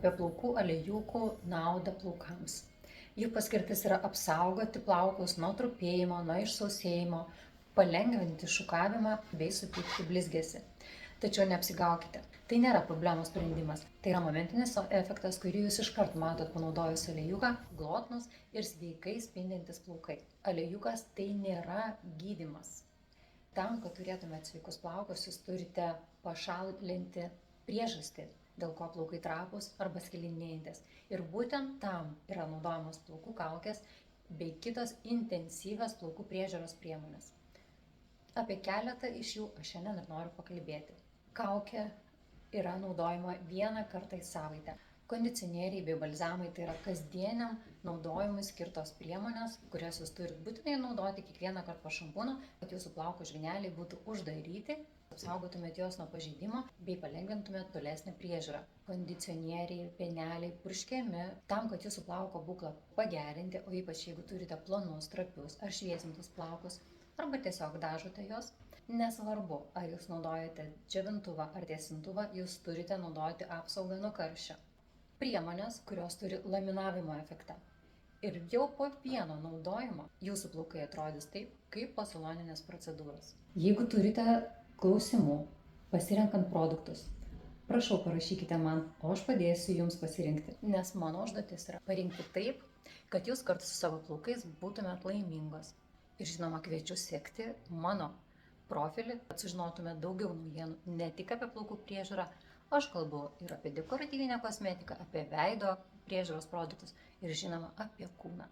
Apie plaukų aliejukų naudą plaukams. Jų paskirtis yra apsaugoti plaukus nuo trupėjimo, nuo išsausėjimo, palengvinti šukavimą bei suteikti blizgesį. Tačiau neapsigaukite, tai nėra problemos sprendimas. Tai yra momentinis efektas, kurį jūs iškart matot panaudojus aliejuką, glotnus ir sveikai spindintis plaukai. Aliejukas tai nėra gydymas. Tam, kad turėtumėte sveikus plaukus, jūs turite pašalinti priežastį, dėl ko plaukai trapūs arba skilinėjantis. Ir būtent tam yra naudojamos plaukų kaukės bei kitos intensyvios plaukų priežiūros priemonės. Apie keletą iš jų aš šiandien ir noriu pakalbėti. Kaukė yra naudojama vieną kartą į savaitę. Kondicionieriai bei balzamai tai yra kasdieniam naudojimui skirtos priemonės, kurias jūs turit būtinai naudoti kiekvieną kartą po šampūno, kad jūsų plaukų žvyneliai būtų uždaryti, apsaugotumėt juos nuo pažeidimo bei palengvintumėt tolesnę priežiūrą. Kondicionieriai, pieneliai purškiami tam, kad jūsų plauko būklą pagerinti, o ypač jeigu turite plonus, trapius ar šviesintus plaukus, arba tiesiog dažote juos. Nesvarbu, ar jūs naudojate džiovintuvą ar tiesintuvą, jūs turite naudoti apsaugą nuo karščio. Priemonės, kurios turi laminavimo efektą. Ir jau po vieno naudojimo jūsų plaukai atrodys taip, kaip po saloninės procedūros. Jeigu turite klausimų, pasirenkant produktus, prašau parašykite man, o aš padėsiu jums pasirinkti. Nes mano užduotis yra parinkti taip, kad jūs kartu su savo plaukais būtumėt laimingos. Ir žinoma, kviečiu sekti mano profilį, kad sužinotumėt daugiau naujienų ne tik apie plaukų priežiūrą. Aš kalbu ir apie dekoratyvinę kosmetiką, apie veido priežiūros produktus ir žinoma apie kūną.